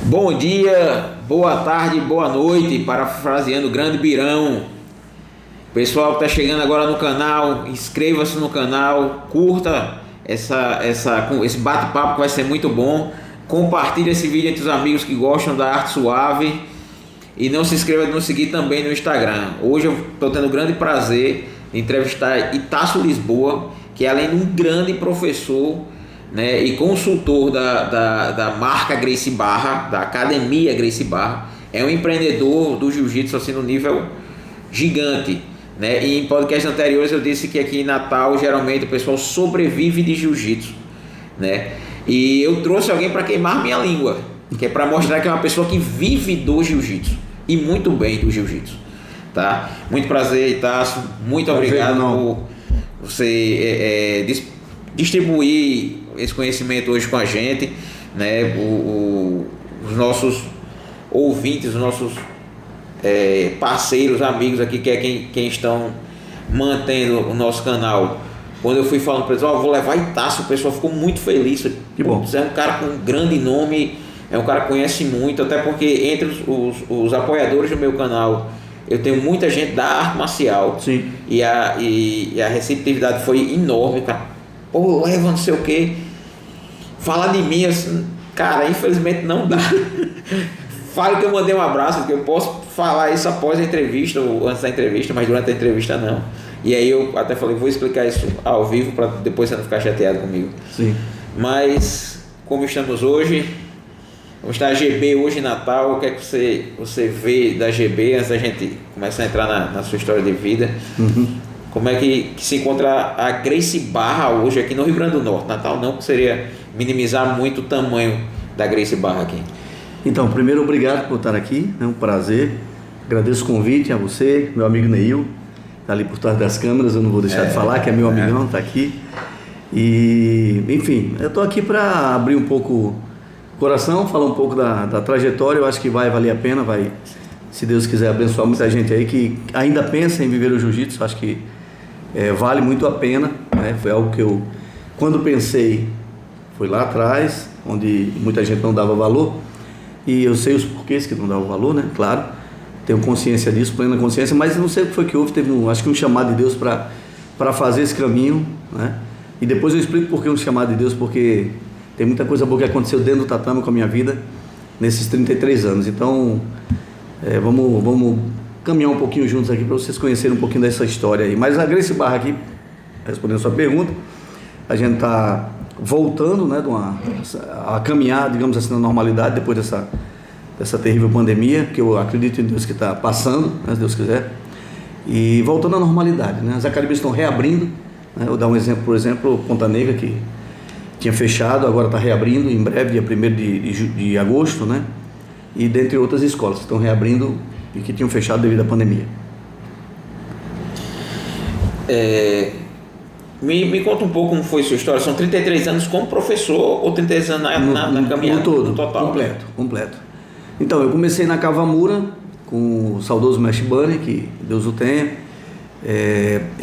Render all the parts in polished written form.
Bom dia, boa tarde, boa noite, parafraseando o grande Birão. Pessoal que está chegando agora no canal, inscreva-se no canal, curta esse bate-papo que vai ser muito bom. Compartilhe esse vídeo entre os amigos que gostam da arte suave. E não se inscreva de nos seguir também no Instagram. Hoje eu estou tendo o grande prazer de entrevistar Itácio Lisboa, que é além de um grande professor, né, e consultor da marca Gracie Barra, da academia Gracie Barra, é um empreendedor do jiu-jitsu assim no nível gigante, né? E em podcasts anteriores eu disse que aqui em Natal geralmente o pessoal sobrevive de jiu-jitsu, né? E eu trouxe alguém para queimar minha língua, que é para mostrar que é uma pessoa que vive do jiu-jitsu e muito bem do jiu-jitsu, tá? Muito prazer, Itácio, muito obrigado por você distribuir esse conhecimento hoje com a gente, né? Os nossos ouvintes, os nossos parceiros, amigos aqui, que é quem estão mantendo o nosso canal. Quando eu fui falando para eles, vou levar Itácio, o pessoal ficou muito feliz. Que bom. É um cara com um grande nome, é um cara que conhece muito, até porque entre os apoiadores do meu canal eu tenho muita gente da arte marcial. Sim. E a receptividade foi enorme, cara. Pô, leva não sei o que. Falar de mim, assim, cara, infelizmente não dá. Fale que eu mandei um abraço, que eu posso falar isso após a entrevista ou antes da entrevista, mas durante a entrevista não. E aí eu até falei, vou explicar isso ao vivo para depois você não ficar chateado comigo. Sim. Mas como estamos hoje, vamos estar a GB hoje em Natal. O que é que você vê da GB antes da gente começar a entrar na sua história de vida? Como é que se encontra a Gracie Barra hoje aqui no Rio Grande do Norte? Natal não, porque seria minimizar muito o tamanho da Gracie Barra aqui. Então, primeiro, obrigado por estar aqui, é um prazer. Agradeço o convite a você, meu amigo Neil, está ali por trás das câmeras, eu não vou deixar de falar, que é meu amigão, está aqui. E, enfim, eu estou aqui para abrir um pouco o coração, falar um pouco da trajetória. Eu acho que vai valer a pena, vai, se Deus quiser, abençoar muita gente aí que ainda pensa em viver o jiu-jitsu. Acho que vale muito a pena, né? Foi algo que eu, quando pensei, foi lá atrás, onde muita gente não dava valor, e eu sei os porquês que não davam valor, né? Claro, tenho consciência disso, plena consciência, mas não sei o que foi que houve, teve acho que um chamado de Deus para fazer esse caminho, né? E depois eu explico por que um chamado de Deus, porque tem muita coisa boa que aconteceu dentro do tatame com a minha vida nesses 33 anos. Então, vamos caminhar um pouquinho juntos aqui para vocês conhecerem um pouquinho dessa história aí. Mas a Gracie Barra aqui, respondendo a sua pergunta, a gente está voltando, né, a caminhar, digamos assim, na normalidade depois dessa terrível pandemia, que eu acredito em Deus que está passando, né, se Deus quiser, e voltando à normalidade, né? As academias estão reabrindo, né? Eu vou dar um exemplo, por exemplo, Ponta Negra, que tinha fechado, agora está reabrindo em breve, dia 1º de agosto, né? E dentre outras escolas que estão reabrindo e que tinham fechado devido à pandemia. Me conta um pouco como foi a sua história. São 33 anos como professor ou 33 anos na caminhada? No todo, no total? Completo. Então, eu comecei na Cavamura com o saudoso Mestre Bunny, que Deus o tenha.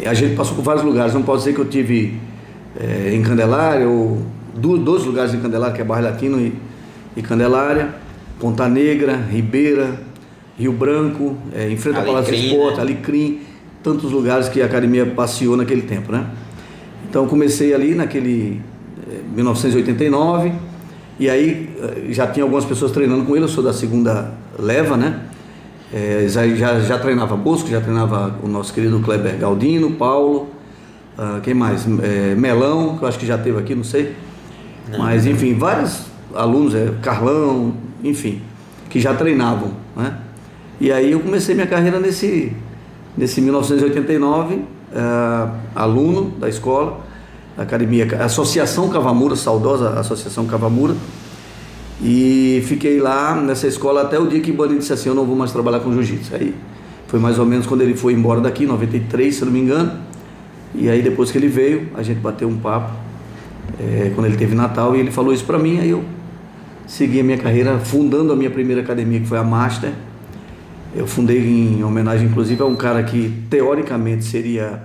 A gente passou por vários lugares, não posso dizer que eu tive em Candelária, ou dois lugares em Candelária, que é Bairro Latino e Candelária, Ponta Negra, Ribeira, Rio Branco, em frente ao Palácio do Esporte, Alecrim, tantos lugares que a academia passeou naquele tempo, né? Então comecei ali naquele 1989, e aí já tinha algumas pessoas treinando com ele. Eu sou da segunda leva, né? Já treinava Bosco, já treinava o nosso querido Kleber Galdino, Paulo, quem mais? Melão, que eu acho que já teve aqui, não sei. Mas enfim, vários alunos, Carlão, enfim, que já treinavam, né? E aí eu comecei minha carreira nesse 1989, aluno da escola, da academia, Associação Cavamura, saudosa Associação Cavamura, e fiquei lá nessa escola até o dia que o Bunny disse assim: eu não vou mais trabalhar com jiu-jitsu. Aí foi mais ou menos quando ele foi embora daqui, em 93, se eu não me engano. E aí depois que ele veio, a gente bateu um papo, quando ele teve Natal, e ele falou isso pra mim. Aí eu segui a minha carreira fundando a minha primeira academia, que foi a Master. Eu fundei em homenagem, inclusive, a um cara que teoricamente seria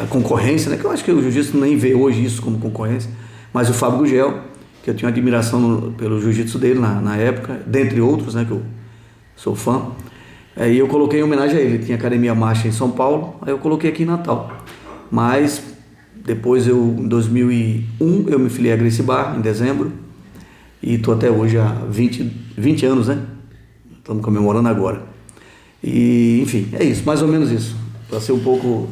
a concorrência, né? Que eu acho que o jiu-jitsu nem vê hoje isso como concorrência, mas o Fábio Gugel, que eu tinha admiração pelo jiu-jitsu dele na época, dentre outros, né, que eu sou fã. Aí eu coloquei em homenagem a ele. Tinha Academia Marcha em São Paulo, aí eu coloquei aqui em Natal. Mas depois em 2001, eu me filiei a Gracie Barra, em dezembro, e estou até hoje há 20 anos, né? Estamos comemorando agora. E, enfim, é isso, mais ou menos isso, para ser um pouco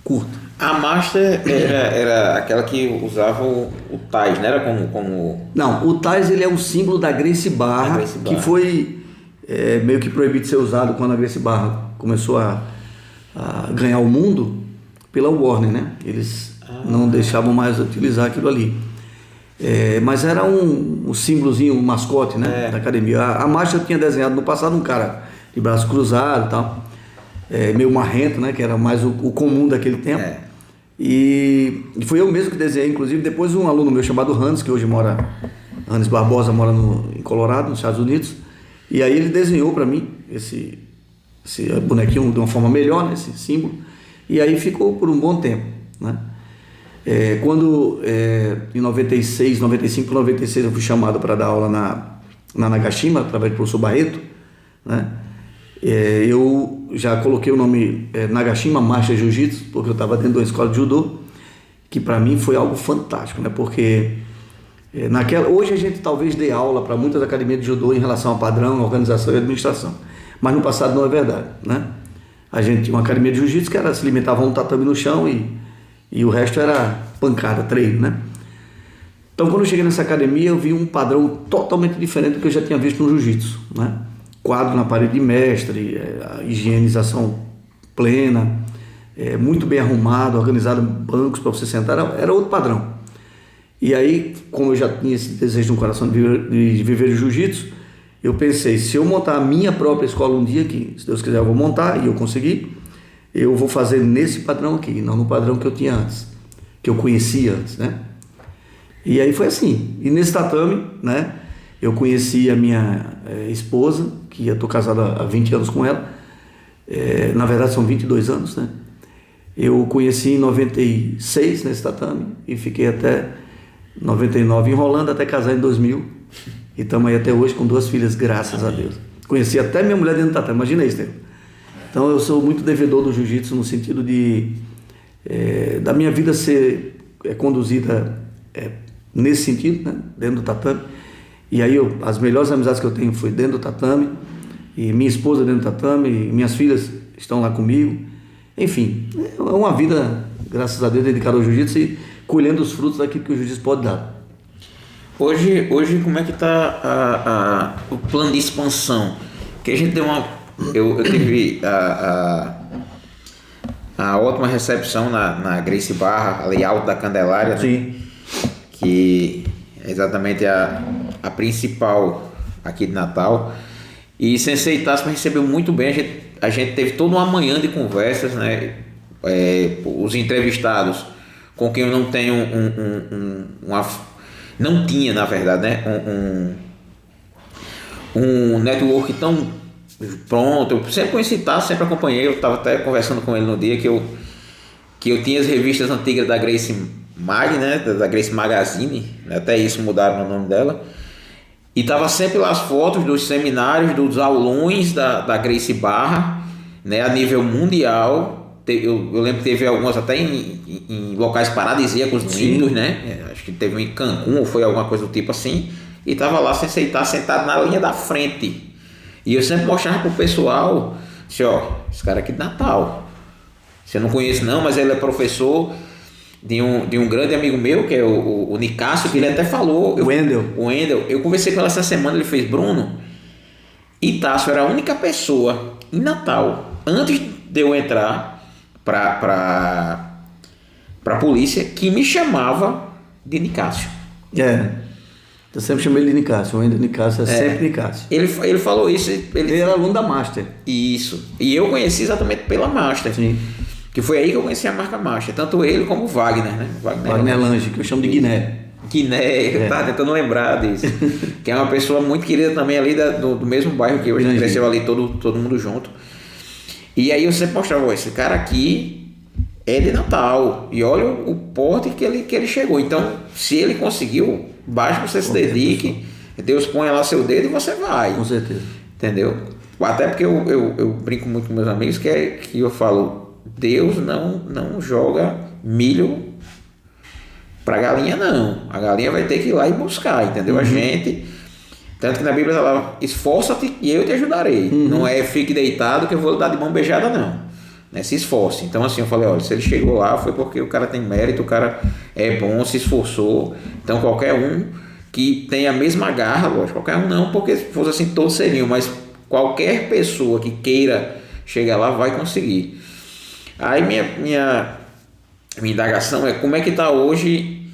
curto. A Master era aquela que usava o Tais, não era como... Não, o Tais ele é um símbolo da Gracie Barra, que foi meio que proibido de ser usado quando a Gracie Barra começou a ganhar o mundo pela Warner, né? Eles não deixavam mais utilizar aquilo ali. Mas era um símbolozinho, um mascote, né, da academia. A marcha eu tinha desenhado no passado um cara de braço cruzado e tal, meio marrento, né, que era mais o comum daquele tempo. E foi eu mesmo que desenhei, inclusive, depois um aluno meu chamado Hans, que hoje Hans Barbosa, mora em Colorado, nos Estados Unidos, e aí ele desenhou para mim esse bonequinho de uma forma melhor, né, esse símbolo, e aí ficou por um bom tempo, né. Quando em 96, 95 para 96 eu fui chamado para dar aula na Nagashima, através do professor Barreto, né? Eu já coloquei o nome Nagashima Marcha Jiu-Jitsu, porque eu estava dentro de uma escola de judô, que para mim foi algo fantástico, né? Porque hoje a gente talvez dê aula para muitas academias de judô em relação a padrão, organização e administração, mas no passado não é verdade, né? A gente tinha uma academia de jiu-jitsu que se limitava a um tatame no chão e o resto era pancada, treino, né? Então, quando eu cheguei nessa academia, eu vi um padrão totalmente diferente do que eu já tinha visto no jiu-jitsu, né? Quadro na parede de mestre, a higienização plena, muito bem arrumado, organizado, bancos para você sentar, era outro padrão. E aí, como eu já tinha esse desejo no coração de viver de jiu-jitsu, eu pensei, se eu montar a minha própria escola um dia, que se Deus quiser eu vou montar, e eu consegui, eu vou fazer nesse padrão aqui, não no padrão que eu tinha antes, que eu conhecia antes, né? E aí foi assim. E nesse tatame, né, eu conheci a minha esposa, que eu estou casado há 20 anos com ela, na verdade são 22 anos, né? Eu conheci em 96 nesse tatame e fiquei até 99 enrolando até casar em 2000 e estamos aí até hoje com 2 filhas, graças a Deus. Conheci até minha mulher dentro do tatame, imagina isso, né? Então eu sou muito devedor do jiu-jitsu no sentido da minha vida ser conduzida nesse sentido, né? Dentro do tatame. E aí as melhores amizades que eu tenho foi dentro do tatame, e minha esposa dentro do tatame, e minhas filhas estão lá comigo. Enfim, é uma vida, graças a Deus, dedicada ao jiu-jitsu e colhendo os frutos daquilo que o jiu-jitsu pode dar. Hoje como é que está o plano de expansão? Que a gente deu eu tive a ótima recepção na Gracie Barra, ali alto da Candelária, sim, né? Que é exatamente a principal aqui de Natal. E Sensei Tasman recebeu muito bem. A gente teve toda uma manhã de conversas, né? Os entrevistados com quem eu não tenho não tinha, na verdade, né? Um network tão pronto. Eu sempre conheci Tasman, sempre acompanhei. Eu estava até conversando com ele no dia que eu tinha as revistas antigas da Gracie Mag, né? Da Gracie Magazine, até isso mudaram o nome dela. E tava sempre lá as fotos dos seminários, dos aulões da Gracie Barra, né, a nível mundial. Eu lembro que teve algumas até em locais paradisíacos lindos, né? Acho que teve em Cancún ou foi alguma coisa do tipo assim. E tava lá sem aceitar, sentado na linha da frente. E eu sempre mostrava pro pessoal, assim, ó, esse cara aqui de Natal. Você não conhece não, mas ele é professor de um grande amigo meu, que é o Nicásio, que ele até falou... O Wendel. Eu conversei com ela essa semana, ele fez, Bruno, e Tássio era a única pessoa em Natal, antes de eu entrar pra polícia, que me chamava de Nicásio. Eu sempre chamei ele de Nicásio, o Wendel Nicásio é sempre Nicásio. Ele falou isso... Ele era aluno da Master. Isso. E eu conheci exatamente pela Master. Sim. Que foi aí que eu conheci a marca Master, tanto ele como o Wagner, né? Wagner Lange, que eu chamo de Guiné. Eu tava tentando lembrar disso. Que é uma pessoa muito querida também ali do mesmo bairro que eu, a gente cresceu ali todo mundo junto. E aí eu sempre mostrava, esse cara aqui é de Natal, e olha o porte que ele chegou. Então, se ele conseguiu, basta que você se dedique, Deus põe lá seu dedo e você vai. Com certeza. Entendeu? Até porque eu brinco muito com meus amigos que eu falo, Deus não joga milho pra galinha, não. A galinha vai ter que ir lá e buscar, entendeu? A gente, tanto que na Bíblia ela esforça-te e eu te ajudarei. Não é fique deitado que eu vou lhe dar de mão beijada, não. Né? Se esforce. Então assim, eu falei, olha, se ele chegou lá foi porque o cara tem mérito, o cara é bom, se esforçou. Então qualquer um que tenha a mesma garra, lógico, qualquer um não, porque se fosse assim todos seriam, mas qualquer pessoa que queira chegar lá vai conseguir. Aí minha indagação é como é que está hoje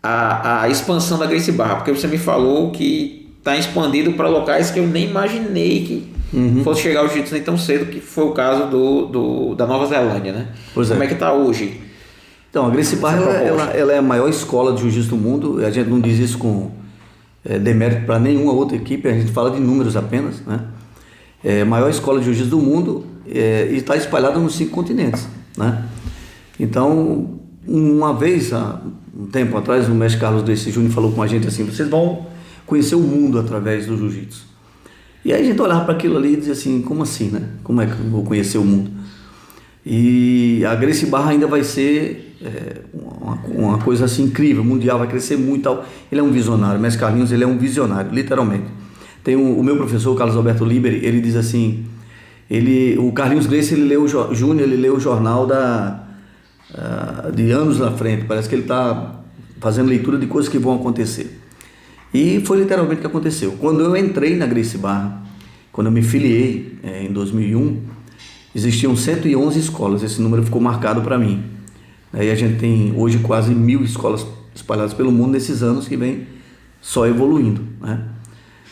a expansão da Gracie Barra, porque você me falou que está expandido para locais que eu nem imaginei que fosse chegar ao jiu-jitsu nem tão cedo, que foi o caso da Nova Zelândia, né? Como é que está hoje? Então, a Gracie Barra ela é a maior escola de jiu-jitsu do mundo. A gente não diz isso com demérito para nenhuma outra equipe, a gente fala de números apenas, né? É a maior escola de jiu-jitsu do mundo e está espalhada nos 5 continentes, né? Então, uma vez, há um tempo atrás, o mestre Carlos Gracie Júnior falou com a gente assim, vocês vão conhecer o mundo através do jiu-jitsu. E aí a gente olhava para aquilo ali e dizia assim, como assim, né? Como é que eu vou conhecer o mundo? E a Gracie Barra ainda vai ser uma coisa assim incrível, mundial, vai crescer muito e tal. Ele é um visionário, o mestre Carlinhos, ele é um visionário, literalmente. Tem o meu professor, Carlos Alberto Liberi, ele diz assim, o Carlinhos Gracie, ele leu o jornal de anos na frente, parece que ele está fazendo leitura de coisas que vão acontecer. E foi literalmente o que aconteceu. Quando eu entrei na Gracie Barra, quando eu me filiei em 2001, existiam 111 escolas, esse número ficou marcado para mim. E a gente tem hoje quase 1.000 escolas espalhadas pelo mundo nesses anos que vem só evoluindo, né?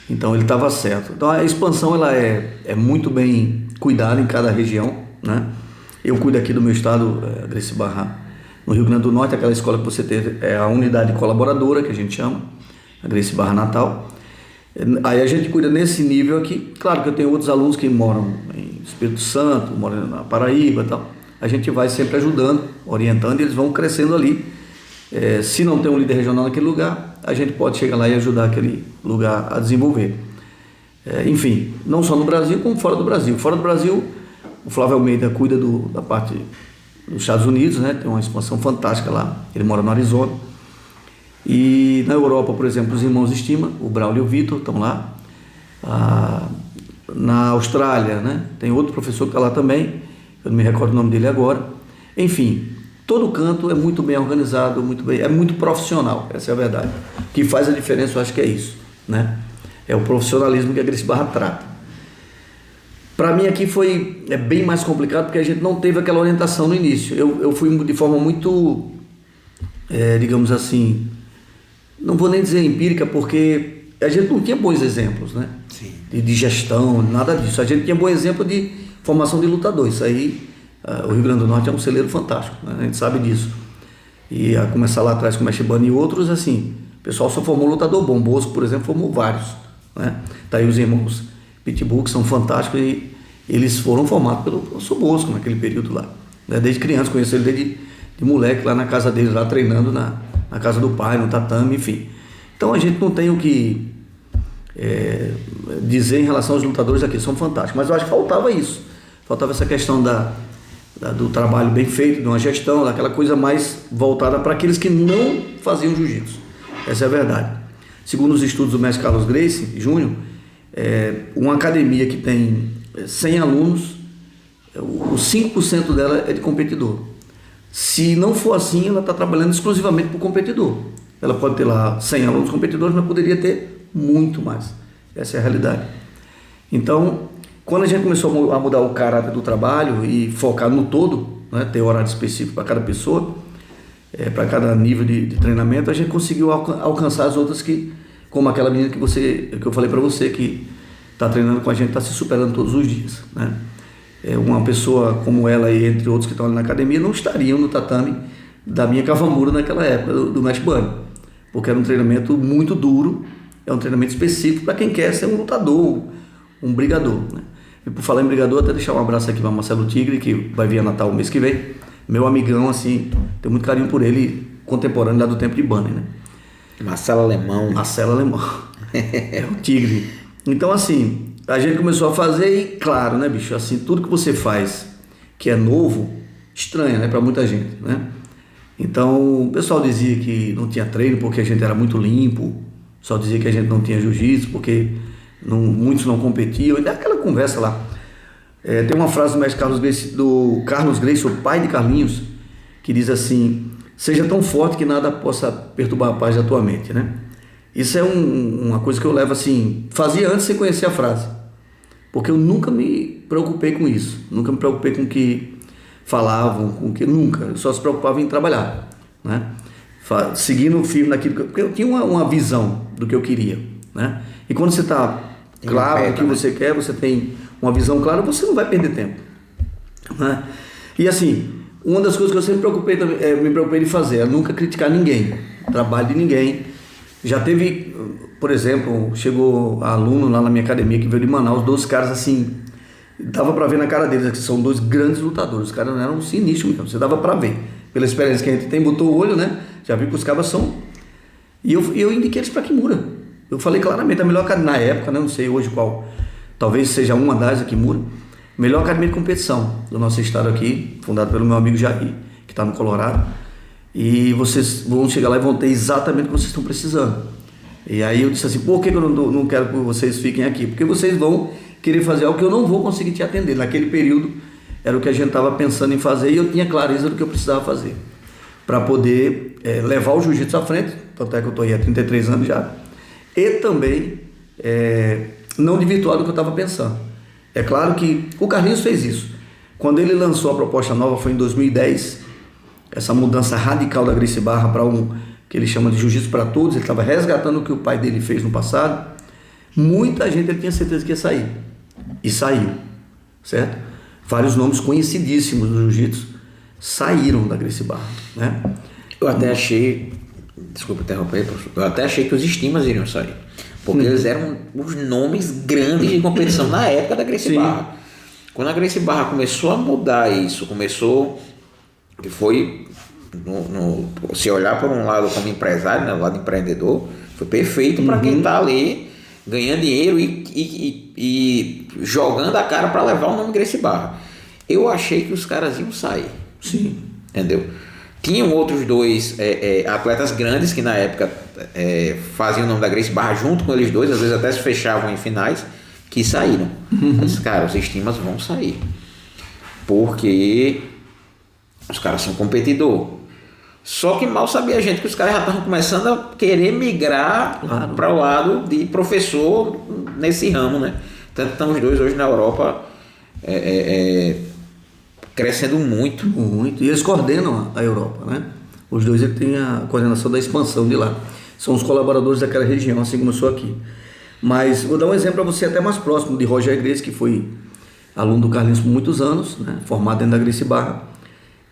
Então ele estava certo. Então a expansão ela é muito bem cuidada em cada região, né? Eu cuido aqui do meu estado, Gracie Barra, no Rio Grande do Norte, aquela escola que você teve é a unidade colaboradora, que a gente chama, a Gracie Barra Natal. Aí a gente cuida nesse nível aqui. Claro que eu tenho outros alunos que moram em Espírito Santo, moram na Paraíba e tal. A gente vai sempre ajudando, orientando, e eles vão crescendo ali. Se não tem um líder regional naquele lugar, a gente pode chegar lá e ajudar aquele lugar a desenvolver. Enfim, não só no Brasil, como fora do Brasil. Fora do Brasil, o Flávio Almeida cuida da parte dos Estados Unidos, né? Tem uma expansão fantástica lá, ele mora no Arizona. E na Europa, por exemplo, os irmãos Estima, o Braulio e o Vitor estão lá. Na Austrália, né? Tem outro professor que está lá também, eu não me recordo o nome dele agora. Enfim, todo canto é muito bem organizado, é muito profissional, essa é a verdade. O que faz a diferença, eu acho que é isso, né? É o profissionalismo que a Gracie Barra trata. Para mim aqui foi bem mais complicado, porque a gente não teve aquela orientação no início. Eu fui de forma muito, digamos assim, não vou nem dizer empírica, porque a gente não tinha bons exemplos, né? Sim. De gestão, nada disso. A gente tinha bom exemplo de formação de lutadores. Isso aí, o Rio Grande do Norte é um celeiro fantástico, né? A gente sabe disso. E a começar lá atrás com o Mestre Bani e outros, assim, o pessoal só formou lutador bom. Bosco, por exemplo, formou vários, né? Tá aí os irmãos Pitbull, que são fantásticos, e eles foram formados pelo professor Bosco naquele período lá, né? Desde criança, conheci ele desde de moleque lá na casa deles, lá treinando na casa do pai, no tatame, enfim. Então a gente não tem o que dizer em relação aos lutadores aqui, são fantásticos, mas eu acho que faltava isso, faltava essa questão do trabalho bem feito, de uma gestão, daquela coisa mais voltada para aqueles que não faziam jiu-jitsu. Essa é a verdade. Segundo os estudos do mestre Carlos Gracie Júnior, uma academia que tem 100 alunos, os 5% dela é de competidor. Se não for assim, ela está trabalhando exclusivamente para o competidor. Ela pode ter lá 100 alunos competidores, mas poderia ter muito mais. Essa é a realidade. Então, quando a gente começou a mudar o caráter do trabalho e focar no todo, né, ter horário específico para cada pessoa, para cada nível de treinamento, a gente conseguiu alcançar as outras como aquela menina que eu falei para você, que está treinando com a gente, está se superando todos os dias, né? Uma pessoa como ela e entre outros que estão ali na academia não estariam no tatame da minha Cavamura naquela época, do Mestre Bani, porque era um treinamento muito duro, é um treinamento específico para quem quer ser um lutador, um brigador, né? E por falar em brigador, até deixar um abraço aqui para Marcelo Tigre, que vai vir a Natal o mês que vem, meu amigão, assim, tenho muito carinho por ele, contemporâneo lá do tempo de Bani, né? Marcelo Alemão. Marcelo Alemão. É o tigre. Então, assim, a gente começou a fazer e, claro, né, bicho, assim, tudo que você faz que é novo, estranha, né, pra muita gente, né? Então, o pessoal dizia que não tinha treino porque a gente era muito limpo, o pessoal dizia que a gente não tinha jiu-jitsu porque muitos não competiam, e aquela conversa lá. Tem uma frase do mestre Carlos Gracie, o pai de Carlinhos, que diz assim: seja tão forte que nada possa perturbar a paz da tua mente, né? Isso é uma coisa que eu levo assim, fazia antes de conhecer a frase, porque eu nunca me preocupei com isso, nunca me preocupei com o que falavam, com o que nunca, eu só se preocupava em trabalhar, né? Seguindo firme naquilo, porque eu tinha uma visão do que eu queria, né? E quando você está claro do que você quer, você tem uma visão clara, você não vai perder tempo, né? E assim, uma das coisas que eu sempre me preocupei de fazer é nunca criticar ninguém, trabalho de ninguém. Já teve, por exemplo, chegou aluno lá na minha academia que veio de Manaus, 12 caras assim, dava para ver na cara deles que são 2 grandes lutadores, os caras eram sinistros mesmo, você dava para ver, pela experiência que a gente tem, botou o olho, né? Já viu que os caras são... E eu indiquei eles para Kimura. Eu falei claramente, a melhor academia, na época, né? Não sei hoje qual, talvez seja uma das aqui, Kimura, melhor academia de competição do nosso estado aqui, fundado pelo meu amigo Jair, que está no Colorado. E vocês vão chegar lá e vão ter exatamente o que vocês estão precisando. E aí eu disse assim, por que eu não quero que vocês fiquem aqui? Porque vocês vão querer fazer algo que eu não vou conseguir te atender. Naquele período era o que a gente estava pensando em fazer e eu tinha clareza do que eu precisava fazer para poder levar o jiu-jitsu à frente, tanto é que eu estou aí há 33 anos já, e também não desvirtuar do que eu estava pensando. É claro que o Carlinhos fez isso. Quando ele lançou a proposta nova foi em 2010, essa mudança radical da Gracie Barra para que ele chama de jiu-jitsu para todos, ele estava resgatando o que o pai dele fez no passado. Muita gente ele tinha certeza que ia sair, e saiu, certo? Vários nomes conhecidíssimos do jiu-jitsu saíram da Gracie Barra, né? Eu até achei, desculpa interromper, eu até achei que os Estimas iriam sair, porque eles eram os nomes grandes de competição na época da Gracie Barra. Quando a Gracie Barra começou a mudar isso, que foi se olhar por um lado como empresário, né, o lado empreendedor, foi perfeito para quem está ali ganhando dinheiro e jogando a cara para levar o nome Gracie Barra. Eu achei que os caras iam sair. Sim. Entendeu? Tinham outros 2 atletas grandes que na época faziam o nome da Gracie Barra junto com eles dois, às vezes até se fechavam em finais, que saíram. Mas, cara, os Estimas vão sair. Porque os caras são competidor. Só que mal sabia a gente que os caras já estavam começando a querer migrar para o lado de professor nesse ramo, né? Tanto estão os dois hoje na Europa crescendo muito. Muito. E eles coordenam a Europa, né? Os dois têm a coordenação da expansão de lá. São os colaboradores daquela região, assim como eu sou aqui. Mas vou dar um exemplo para você até mais próximo, de Roger Gracie, que foi aluno do Carlinhos por muitos anos, né? Formado dentro da Gracie Barra.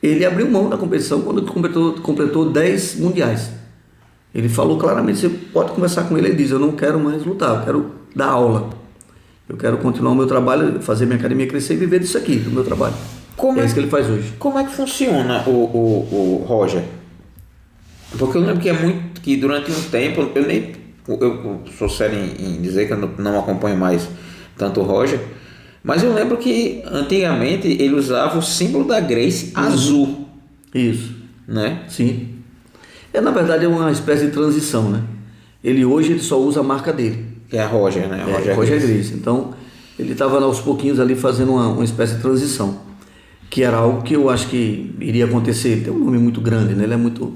Ele abriu mão da competição quando completou 10 mundiais. Ele falou claramente, você pode conversar com ele, ele diz, eu não quero mais lutar, eu quero dar aula. Eu quero continuar o meu trabalho, fazer minha academia crescer e viver disso aqui, do meu trabalho. É isso que ele faz hoje. Como é que funciona o Roger? Porque eu lembro que durante um tempo, eu sou sério em dizer que eu não acompanho mais tanto o Roger, mas eu lembro que antigamente ele usava o símbolo da Gracie azul. Isso. Né? Sim. Na verdade é uma espécie de transição, né? Ele só usa a marca dele. Que é a Roger, né? Roger Gracie. Então ele estava aos pouquinhos ali fazendo uma espécie de transição, que era algo que eu acho que iria acontecer. Ele tem um nome muito grande, né? Ele é muito...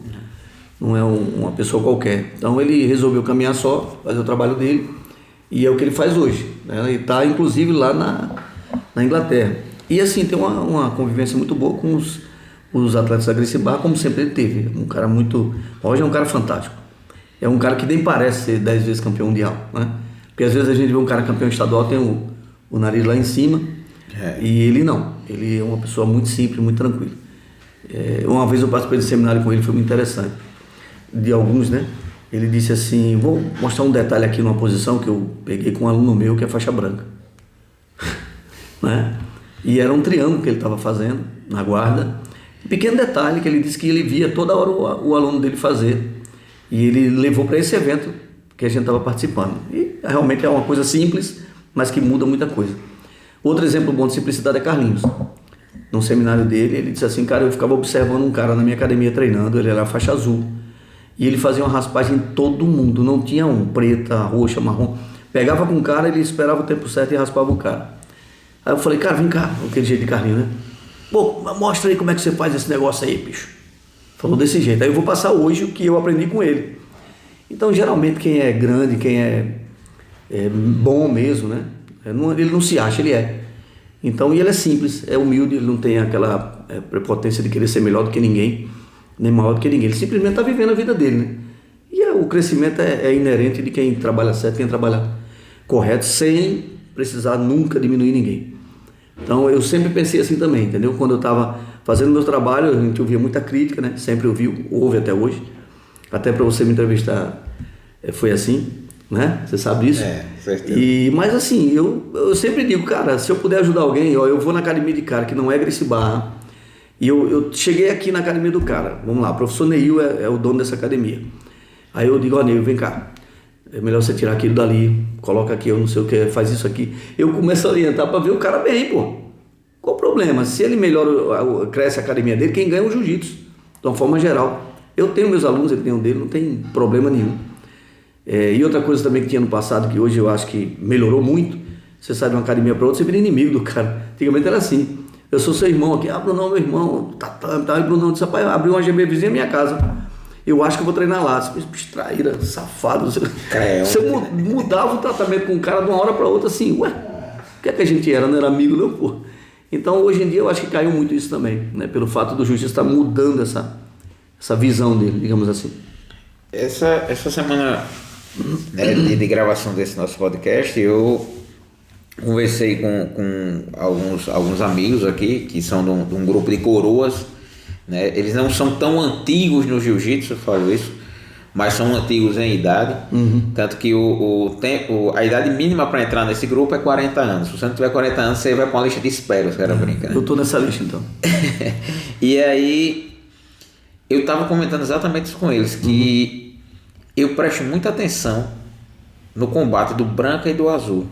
não é uma pessoa qualquer. Então ele resolveu caminhar só, fazer o trabalho dele, e é o que ele faz hoje, né? Ele está inclusive lá na Inglaterra. E assim, tem uma convivência muito boa com os atletas da Gracie Barra, como sempre ele teve. Um cara muito... Roger é um cara fantástico. É um cara que nem parece ser 10 vezes campeão mundial, né? Porque às vezes a gente vê um cara campeão estadual, tem o nariz lá em cima, e ele não. Ele é uma pessoa muito simples, muito tranquila. Uma vez eu participei de um seminário com ele, foi muito interessante. De alguns, né? Ele disse assim, vou mostrar um detalhe aqui numa posição que eu peguei com um aluno meu que é faixa branca. Né? E era um triângulo que ele estava fazendo na guarda. Um pequeno detalhe que ele disse que ele via toda hora o aluno dele fazer. E ele levou para esse evento que a gente estava participando. E realmente é uma coisa simples, mas que muda muita coisa. Outro exemplo bom de simplicidade é Carlinhos. Num seminário dele, ele disse assim, cara, eu ficava observando um cara na minha academia treinando, ele era faixa azul. E ele fazia uma raspagem em todo mundo, não tinha um, preta, roxa, marrom. Pegava com o cara, ele esperava o tempo certo e raspava o cara. Aí eu falei, cara, vem cá, aquele jeito de Carlinhos, né? Pô, mostra aí como é que você faz esse negócio aí, bicho. Falou desse jeito. Aí eu vou passar hoje o que eu aprendi com ele. Então, geralmente, quem é grande, quem é bom mesmo, né? Ele não se acha, ele é. Então, e ele é simples, é humilde, ele não tem aquela prepotência de querer ser melhor do que ninguém, nem maior do que ninguém. Ele simplesmente está vivendo a vida dele, né? E o crescimento é inerente de quem trabalha certo, quem trabalha correto, sem precisar nunca diminuir ninguém. Então, eu sempre pensei assim também, entendeu? Quando eu estava fazendo meu trabalho, a gente ouvia muita crítica, né? Sempre ouve até hoje. Até para você me entrevistar foi assim, né? Você sabe disso? Certeza. Mas assim, eu sempre digo, cara, se eu puder ajudar alguém, ó, eu vou na academia de cara, que não é Gracie Barra, e eu cheguei aqui na academia do cara, vamos lá, o professor Neil é o dono dessa academia. Aí eu digo, ó, Neil, vem cá, é melhor você tirar aquilo dali, coloca aqui, eu não sei o que, faz isso aqui. Eu começo a orientar para ver o cara bem, pô. Qual o problema? Se ele melhora, cresce a academia dele, quem ganha é o jiu-jitsu, de uma forma geral. Eu tenho meus alunos, ele tem um dele, não tem problema nenhum. E outra coisa também que tinha no passado, que hoje eu acho que melhorou muito, você sai de uma academia para outra, você vira inimigo do cara. Antigamente era assim, eu sou seu irmão aqui, Brunão, meu irmão, e Brunão disse, rapaz, abriu uma GB vizinha na minha casa, eu acho que eu vou treinar lá. Você bicho, traíra, safado, você mudava o tratamento com o cara de uma hora para outra assim, ué, o que é que a gente era, não era amigo não, pô. Então hoje em dia eu acho que caiu muito isso também, né, pelo fato do jiu-jitsu estar mudando essa visão dele, digamos assim. Essa semana de gravação desse nosso podcast, eu conversei com alguns amigos aqui, que são de um grupo de coroas, né? Eles não são tão antigos no jiu-jitsu, eu falo isso, mas são antigos em idade, tanto que a idade mínima para entrar nesse grupo é 40 anos. Se você não tiver 40 anos, você vai para uma lista de espera, os caras brincando. Eu tô nessa lista então. E aí eu estava comentando exatamente isso com eles, que eu presto muita atenção no combate do branco e do azul,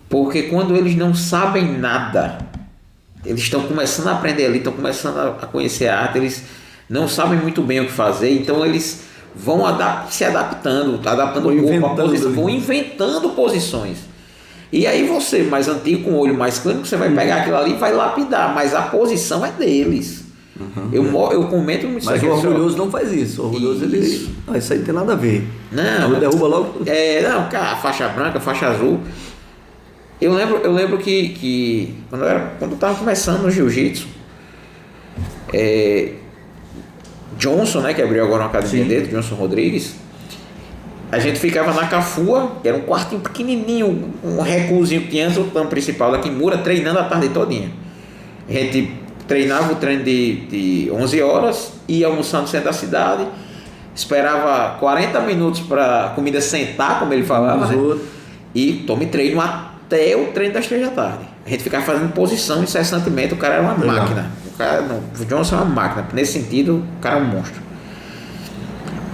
porque quando eles não sabem nada, eles estão começando a aprender ali, estão começando a conhecer a arte, eles não sabem muito bem o que fazer, então eles vão se adaptando o corpo, a posição, vão inventando posições. E aí você, mais antigo, com o olho mais clínico, você vai pegar aquilo ali e vai lapidar, mas a posição é deles. Eu comento muito. Mas o orgulhoso não faz isso. O orgulhoso, isso aí não tem nada a ver. Não, derruba logo. Não, cara, faixa branca, faixa azul. Eu lembro que quando eu estava começando no jiu-jitsu, Johnson, né, que abriu agora uma academia dele, Johnson Rodrigues, a gente ficava na Cafua, que era um quartinho pequenininho, um recuozinho que tinha antes do plano principal da Kimura, treinando a tarde todinha. A gente treinava o treino de 11 horas, ia almoçar no centro da cidade, esperava 40 minutos para a comida sentar, como ele falava, né? E tome treino até o treino das 3 da tarde. A gente ficava fazendo posição incessantemente, o cara era uma máquina. O Johnson é uma máquina, nesse sentido, o cara é um monstro.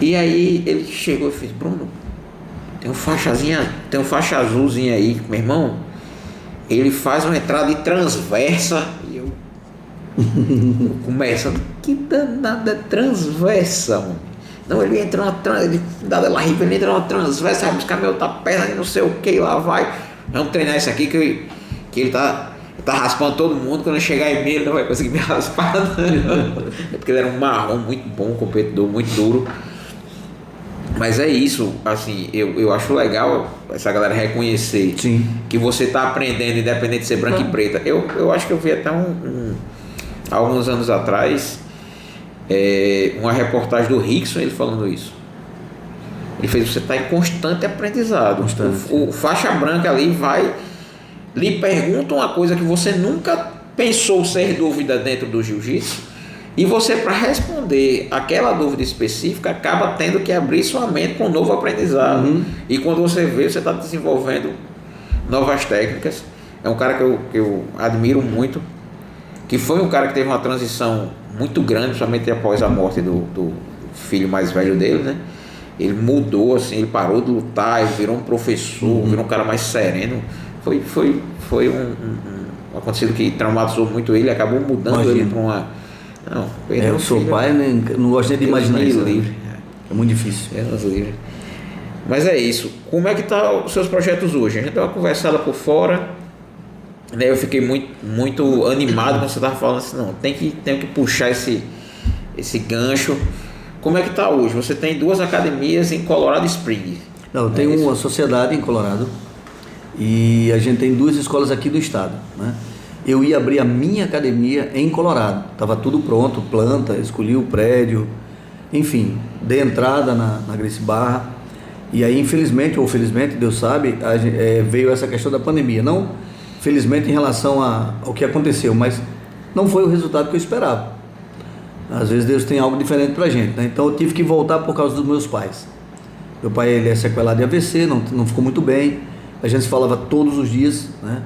E aí ele chegou e fez, Bruno, tem um faixa azulzinha aí, meu irmão, ele faz uma entrada de transversa, e eu começo, que danada é transversa, mano? Não, ele entra ele entra uma transversa, vai buscar minha outra perna e não sei o que, lá vai. Vamos treinar isso aqui que ele tá raspando todo mundo, quando eu chegar em mim ele não vai conseguir me raspar, não. É porque ele era um marrom muito bom, competidor, muito duro. Mas é isso, assim, eu acho legal essa galera reconhecer que você está aprendendo, independente de ser branca e preta. Eu acho que eu vi até alguns anos atrás uma reportagem do Rickson, ele falando isso. Ele fez, você está em constante aprendizado. O faixa branca ali lhe pergunta uma coisa que você nunca pensou ser dúvida dentro do jiu-jitsu, e você, para responder aquela dúvida específica, acaba tendo que abrir sua mente com um novo aprendizado. E quando você vê, você está desenvolvendo novas técnicas. É um cara que eu admiro muito, que foi um cara que teve uma transição muito grande, somente após a morte do filho mais velho dele, né? Ele mudou, assim, ele parou de lutar, ele virou um professor, virou um cara mais sereno. Foi um acontecido que traumatizou muito ele, acabou mudando ele para uma... Não, eu sou pai, né? Não gosto nem de imaginar isso. Livre. É muito difícil. Deus livre. Mas é isso. Como é que tá os seus projetos hoje? A gente deu uma conversada por fora, né? Eu fiquei muito animado quando você estava falando assim, não, tenho que puxar esse gancho. Como é que está hoje? Você tem 2 academias em Colorado Springs. Não, eu tenho uma sociedade em Colorado e a gente tem 2 escolas aqui do estado, né? Eu ia abrir a minha academia em Colorado, estava tudo pronto, planta, escolhi o prédio, enfim, dei entrada na Gracie Barra. E aí, infelizmente ou felizmente, Deus sabe, veio essa questão da pandemia. Não, felizmente, em relação ao que aconteceu, mas não foi o resultado que eu esperava. Às vezes Deus tem algo diferente pra gente, né? Então eu tive que voltar por causa dos meus pais. Meu pai, ele é sequelado de AVC, não ficou muito bem. A gente se falava todos os dias, né?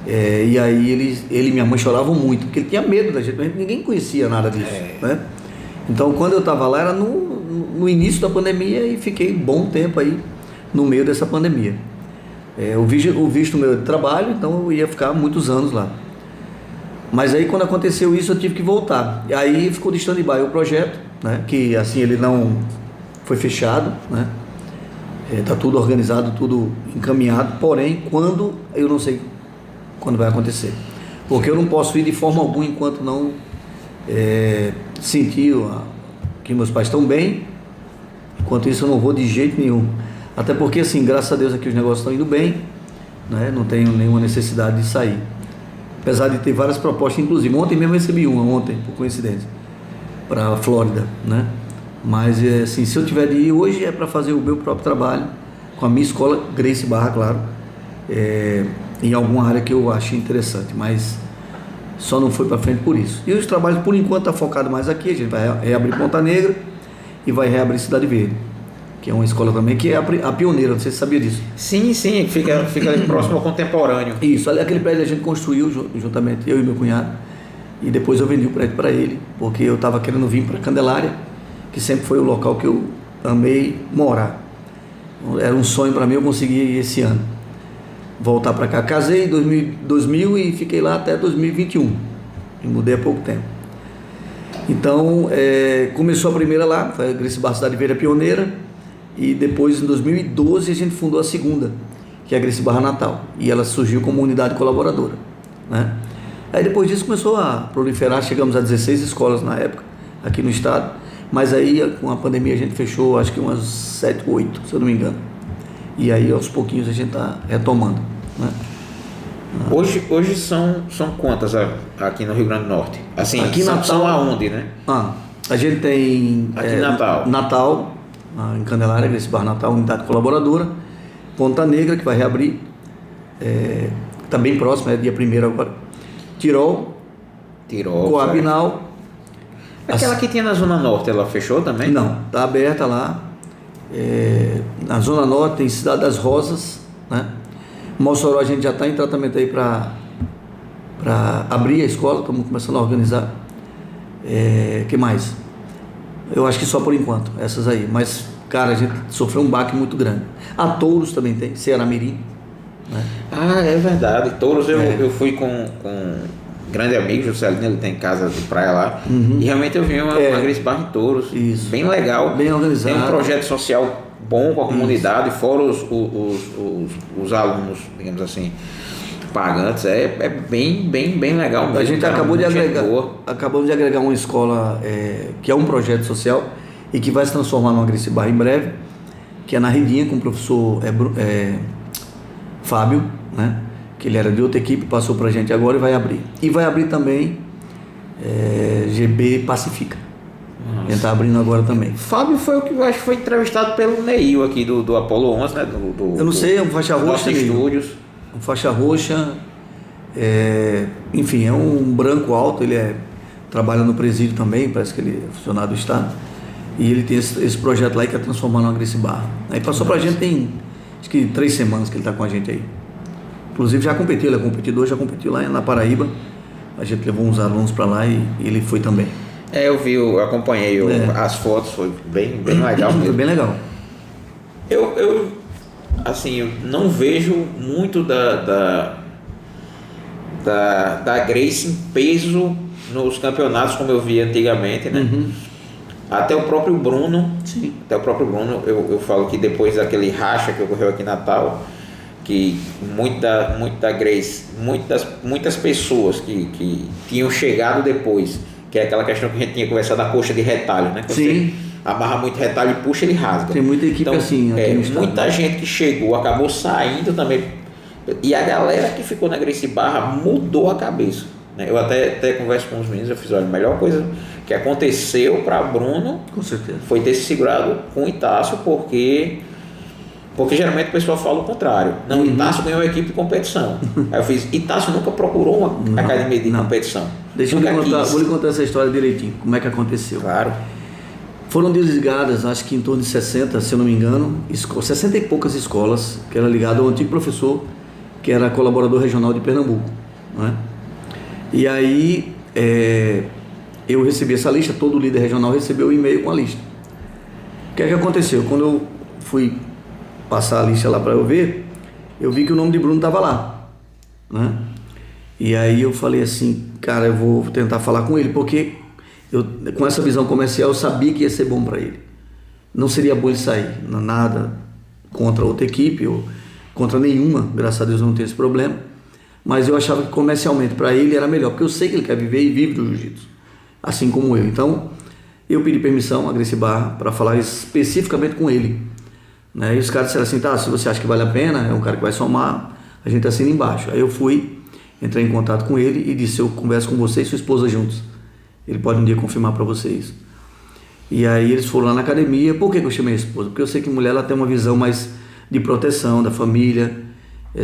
E aí ele e minha mãe choravam muito, porque ele tinha medo da gente, ninguém conhecia nada disso, né? Então quando eu estava lá era no início da pandemia e fiquei bom tempo aí no meio dessa pandemia. O visto meu de trabalho, então eu ia ficar muitos anos lá. Mas aí quando aconteceu isso eu tive que voltar. E aí ficou de stand-by o projeto, né? Que assim ele não foi fechado, né? Tá tudo organizado, tudo encaminhado, porém quando eu não sei quando vai acontecer, porque eu não posso ir de forma alguma enquanto não sentir que meus pais estão bem. Enquanto isso eu não vou de jeito nenhum, até porque assim, graças a Deus aqui os negócios estão indo bem, né? Não tenho nenhuma necessidade de sair, apesar de ter várias propostas, inclusive ontem mesmo eu recebi uma, por coincidência, para a Flórida, né? Mas assim, se eu tiver de ir hoje é para fazer o meu próprio trabalho com a minha escola, Gracie Barra, claro, em alguma área que eu achei interessante, mas só não foi para frente por isso. E os trabalhos por enquanto tá focado mais aqui. A gente vai reabrir Ponta Negra e vai reabrir Cidade Verde, que é uma escola também que é a pioneira, não sei se você sabia disso. Sim, fica ali próximo ao Contemporâneo. Isso, ali aquele prédio a gente construiu juntamente, eu e meu cunhado, e depois eu vendi o prédio para ele, porque eu estava querendo vir para Candelária, que sempre foi o local que eu amei morar. Era um sonho para mim, eu consegui esse ano voltar para cá. Casei em 2000 e fiquei lá até 2021, e mudei há pouco tempo. Então começou a primeira lá, foi a Gracie Barra Cidade Verde, a pioneira, e depois em 2012 a gente fundou a segunda, que é a Gracie Barra Natal, e ela surgiu como unidade colaboradora, né? Aí depois disso começou a proliferar, chegamos a 16 escolas na época aqui no estado, mas aí com a pandemia a gente fechou acho que umas 7, 8, se eu não me engano, e aí aos pouquinhos a gente está retomando, né? Hoje são quantas aqui no Rio Grande do Norte? Assim, aqui são aonde, né? A gente tem aqui Natal, em Candelária, Gracie Barra Natal, unidade colaboradora. Ponta Negra, que vai reabrir, está bem próximo, é dia 1º agora. Tirol, Coabinal. Aquela que tinha na Zona Norte, ela fechou também? Não, está aberta lá. Na Zona Norte tem Cidade das Rosas, né? Mossoró a gente já está em tratamento aí para abrir a escola, estamos começando a organizar. Que mais? Eu acho que só por enquanto, essas aí. Mas, cara, a gente sofreu um baque muito grande. A Touros também tem, Ceará Mirim, né? É verdade. Touros eu fui com um grande amigo, Juscelino, ele tem casa de praia lá. E realmente eu vi uma Gracie Barra em Touros. Isso. Bem legal. Bem organizado. Tem um projeto social bom com a comunidade, fora os alunos, digamos assim, pagantes. É bem legal mesmo. A gente acabou de agregar uma escola que é um projeto social e que vai se transformar numa Gracie Barra em breve, que é na Redinha, com o professor Fábio, né? Que ele era de outra equipe, passou pra gente agora e vai abrir. E vai abrir também GB Pacifica. Ele está abrindo agora também. Fábio foi o que eu acho que foi entrevistado pelo Neil aqui do Apolo 11, né? Eu não sei, é um faixa roxa. Estúdios. Um faixa roxa. Enfim, é um branco alto, ele trabalha no presídio também, parece que ele é funcionário do Estado. E ele tem esse projeto lá que é transformar numa Gracie Barra. Aí passou pra gente, tem acho que 3 semanas que ele está com a gente aí. Inclusive já competiu, ele é competidor, já competiu lá na Paraíba. A gente levou uns alunos para lá e ele foi também. Eu vi, eu acompanhei as fotos, foi bem legal mesmo. Foi bem legal. Eu assim, eu não vejo muito da Grace em peso nos campeonatos como eu via antigamente, né? Até o próprio Bruno, eu falo que depois daquele racha que ocorreu aqui em Natal, que muito da Grace, muitas pessoas que tinham chegado depois, que é aquela questão que a gente tinha conversado da coxa de retalho, né? Quando você amarra muito retalho e puxa, ele rasga. Tem muita equipe assim. Muita gente que chegou, acabou saindo também. E a galera que ficou na Gracie Barra mudou a cabeça, né? Eu até converso com os meninos, eu fiz, olha, a melhor coisa que aconteceu para Bruno, com certeza, foi ter se segurado com o Itácio, porque geralmente o pessoal fala o contrário. Não, Itácio ganhou a equipe de competição. Aí eu fiz, Itácio nunca procurou uma academia de competição. Deixa eu vou lhe contar essa história direitinho, como é que aconteceu. Claro. Foram desligadas, acho que em torno de 60, se eu não me engano, 60 e poucas escolas, que era ligado ao antigo professor, que era colaborador regional de Pernambuco, né? E aí eu recebi essa lista, todo líder regional recebeu o e-mail com a lista. O que é que aconteceu? Quando eu fui passar a lista lá para eu ver, eu vi que o nome de Bruno estava lá, né? E aí eu falei assim, cara, eu vou tentar falar com ele, porque eu, com essa visão comercial, eu sabia que ia ser bom para ele. Não seria bom ele sair, nada contra outra equipe ou contra nenhuma, graças a Deus eu não tenho esse problema, mas eu achava que comercialmente para ele era melhor, porque eu sei que ele quer viver e vive do jiu-jitsu, assim como eu. Então eu pedi permissão à Gracie Barra para falar especificamente com ele, né? E os caras disseram assim, tá, se você acha que vale a pena, é um cara que vai somar, a gente assina embaixo. Aí eu fui, entrei em contato com ele e disse, eu converso com você e sua esposa juntos, ele pode um dia confirmar para vocês. E aí eles foram lá na academia. Por que eu chamei a esposa? Porque eu sei que mulher ela tem uma visão mais de proteção da família,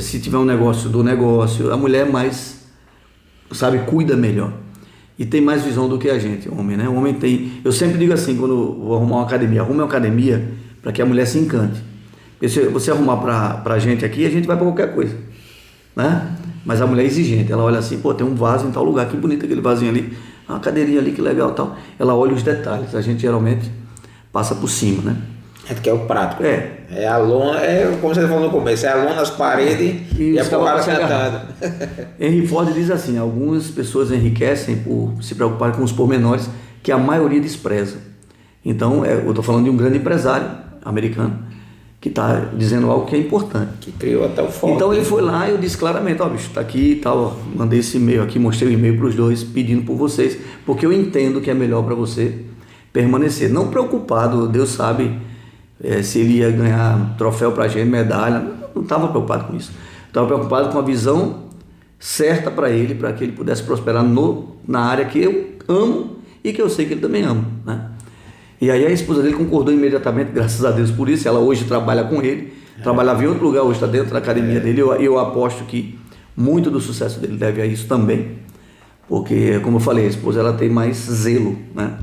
se tiver um negócio, do negócio, a mulher mais, sabe, cuida melhor e tem mais visão do que a gente, homem, né? O homem tem, eu sempre digo assim, quando eu vou arrumar uma academia, arrume uma academia para que a mulher se encante. Porque se você arrumar pra gente aqui, a gente vai para qualquer coisa, né? Mas a mulher é exigente, ela olha assim, pô, tem um vaso em tal lugar, que bonito aquele vasinho ali, uma cadeirinha ali, que legal, tal. Ela olha os detalhes, a gente geralmente passa por cima, né? É que é o prático. É a lona, como você falou no começo, é a lona, as paredes e a porrada cantando. Henry Ford diz assim, algumas pessoas enriquecem por se preocuparem com os pormenores que a maioria despreza. Então, eu estou falando de um grande empresário americano que está dizendo algo que é importante. Que criou até o Ford. Então ele foi lá e eu disse claramente, ó, bicho, tá aqui e tal, mandei esse e-mail aqui, mostrei o e-mail para os dois pedindo por vocês, porque eu entendo que é melhor para você permanecer. Não preocupado, Deus sabe se ele ia ganhar troféu pra gente, medalha, não estava preocupado com isso. Estava preocupado com a visão certa para ele, para que ele pudesse prosperar na área que eu amo e que eu sei que ele também ama, né? E aí a esposa dele concordou imediatamente, graças a Deus por isso. Ela hoje trabalha com ele, trabalhava em outro lugar, hoje está dentro da academia dele. Eu aposto que muito do sucesso dele deve a isso também, porque, como eu falei, a esposa ela tem mais zelo, né?